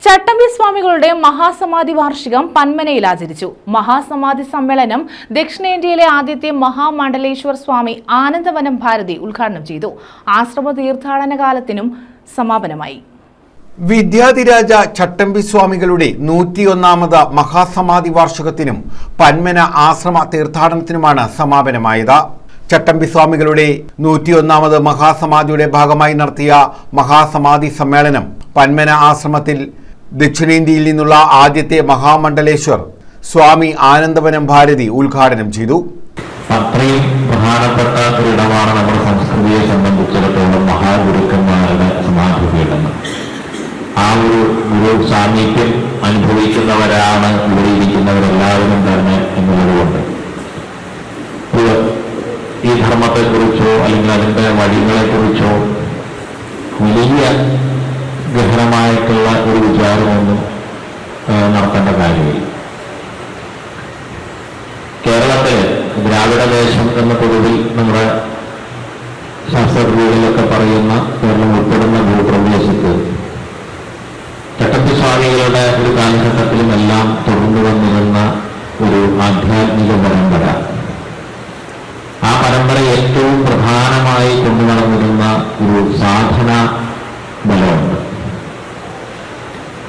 ചട്ടമ്പി സ്വാമികളുടെ മഹാസമാധി വാർഷികം പന്മനയിൽ ആചരിച്ചു. മഹാസമാധി സമ്മേളനം ദക്ഷിണേന്ത്യയിലെ ആദ്യത്തെ മഹാമണ്ഡലേശ്വർ സ്വാമി ആനന്ദവനം ഭാരതി ഉദ്ഘാടനം ചെയ്തു. ആശ്രമ തീർത്ഥാടന കാലത്തിനും സമാപനമായി. വിദ്യാധിരാജ ചട്ടമ്പി സ്വാമികളുടെ 101ാമത് മഹാസമാധി വാർഷികത്തിനും പന്മന ആശ്രമ തീർത്ഥാടനത്തിനുമാണ് സമാപനമായത്. ചട്ടമ്പി സ്വാമികളുടെ 101ാമത് മഹാസമാധിയുടെ ഭാഗമായി നടത്തിയ മഹാസമാധി സമ്മേളനം പന്മന ആശ്രമത്തിൽ ദക്ഷിണേന്ത്യയിൽ നിന്നുള്ള ആദ്യത്തെ മഹാമണ്ഡലേശ്വർ സ്വാമി ആനന്ദവനം ഭാരതി ഉദ്ഘാടനം ചെയ്തു. അത്രയും പ്രധാനപ്പെട്ട ഒരിടമാണ് നമ്മുടെ സംസ്കൃതിയെ സംബന്ധിച്ചിടത്തോളം മഹാഗുരുക്കന്മാരുടെ സമാധിപീഠങ്ങൾ. ആ ഒരു ഗുരു സാമീപ്യം അനുഭവിക്കുന്നവരാണ് ഇവിടെ ഇരിക്കുന്നവരെല്ലാവരും തന്നെ എന്നുള്ളതുകൊണ്ട് ഈ ധർമ്മത്തെക്കുറിച്ചോ അല്ലെങ്കിൽ അതിൻ്റെ വഴികളെക്കുറിച്ചോ വലിയ ഗഹനമായിട്ടുള്ള ഒരു വിചാരമൊന്നും നടത്തേണ്ട കാര്യമില്ല. കേരളത്തിൽ ദ്രാവിഡദേശം എന്ന പൊതുവിൽ നമ്മുടെ ശാസ്ത്രജ്ഞരിലൊക്കെ പറയുന്ന കേരളം ഉൾപ്പെടുന്ന ഭൂപ്രദേശത്ത് ചട്ടമ്പി സ്വാമികളുടെ ഒരു കാലഘട്ടത്തിലും എല്ലാം തുടർന്നു വന്നിരുന്ന ഒരു ആധ്യാത്മിക പരമ്പര, ആ പരമ്പര ഏറ്റവും പ്രധാനമായി കൊണ്ടുനടന്നിരുന്ന ഒരു സാധന ബലമുണ്ട്.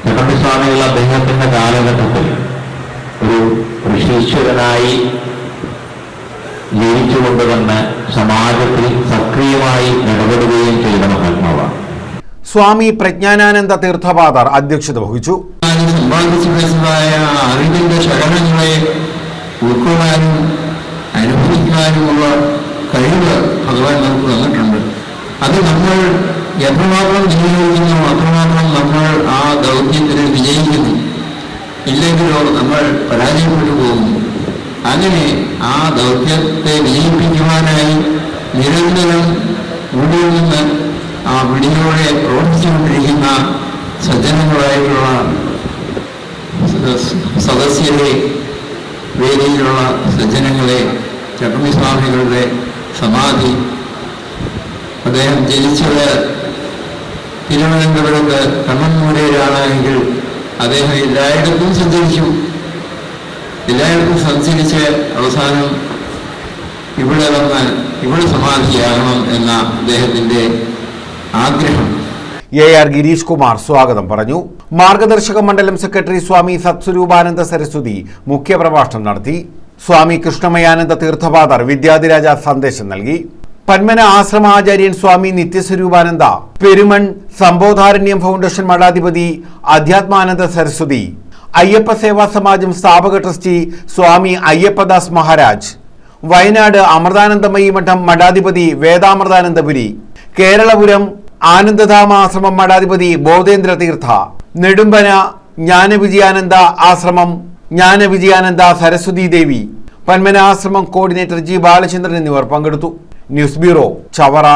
ചട്ടമ്പി സ്വാമികൾ അദ്ദേഹത്തിന്റെ കാലഘട്ടത്തിൽ ഒരു ഋഷീശ്വരനായി ജീവിച്ചുകൊണ്ട് തന്നെ സമാജത്തിൽ സക്രിയമായി ഇടപെടുകയും ചെയ്ത മഹാത്മാവാണ്. സ്വാമി പ്രജ്ഞാനാനന്ദ തീർത്ഥപാദർ അധ്യക്ഷത വഹിച്ചു. അറിവിന്റെ ശകലങ്ങളെ ഉൾക്കൊള്ളാനും അനുഭവിക്കാനുമുള്ള കഴിവ് ഭഗവാൻ നമുക്ക് തന്നിട്ടുണ്ട്. അത് നമ്മൾ എത്രമാത്രം വിനിയോഗിക്കുന്നു അത്രമാത്രം നമ്മൾ ആ ദൗത്യത്തിന് വിജയിക്കുന്നു, ഇല്ലെങ്കിലോ നമ്മൾ പരാജയപ്പെട്ടു പോകുന്നു. അങ്ങനെ ആ ദൗത്യത്തെ വിജയിപ്പിക്കുവാനായി നിരന്തരം ഉള്ളിൽ നിന്ന് ആ വിടിയോടെ പ്രവർത്തിച്ചുകൊണ്ടിരിക്കുന്ന സജ്ജനങ്ങളായിട്ടുള്ള സദസ്യരെ, വേദിയിലുള്ള സജ്ജനങ്ങളെ, ചട്ടമ്പി സ്വാമികളുടെ സമാധി, അദ്ദേഹം ജനിച്ചത് തിരുവനന്തപുരത്ത് കണ്ണന്നൂരയിലാണെങ്കിൽ അദ്ദേഹം എല്ലായിടത്തും സഞ്ചരിച്ച് അവസാനം ഇവിടെ വന്ന് ഇവിടെ സമാധിയാകണം എന്ന അദ്ദേഹത്തിന്റെ ആഗ്രഹം. AR ഗിരീഷ് കുമാർ സ്വാഗതം പറഞ്ഞു. മാർഗദർശക മണ്ഡലം സെക്രട്ടറി സ്വാമി സത്സ്വരൂപാനന്ദ സരസ്വതി മുഖ്യപ്രഭാഷണം നടത്തി. സ്വാമി കൃഷ്ണമയാനന്ദ തീർത്ഥപാദർ വിദ്യാധിരാജ സന്ദേശം നൽകി. പന്മന ആശ്രമാചാര്യൻ സ്വാമി നിത്യസ്വരൂപാനന്ദ, പെരുമൺ സംബോധാരണ്യം ഫൗണ്ടേഷൻ മഠാധിപതി അധ്യാത്മാനന്ദ സരസ്വതി, അയ്യപ്പ സേവാ സമാജം സ്ഥാപക ട്രസ്റ്റി സ്വാമി അയ്യപ്പദാസ് മഹാരാജ്, വയനാട് അമൃതാനന്ദമയി മഠം മഠാധിപതി വേദാമൃതാനന്ദപുരി, കേരളപുരം ആനന്ദധാമ ആശ്രമം മഠാധിപതി ബോധേന്ദ്ര തീർത്ഥ, നെടുമ്പന ജ്ഞാനവിജയാനന്ദ ആശ്രമം ജ്ഞാനവിജയാനന്ദ സരസ്വതി ദേവി, പന്മന ആശ്രമം കോർഡിനേറ്റർ G ബാലചന്ദ്രൻ എന്നിവർ പങ്കെടുത്തു. News bureau, Chavara.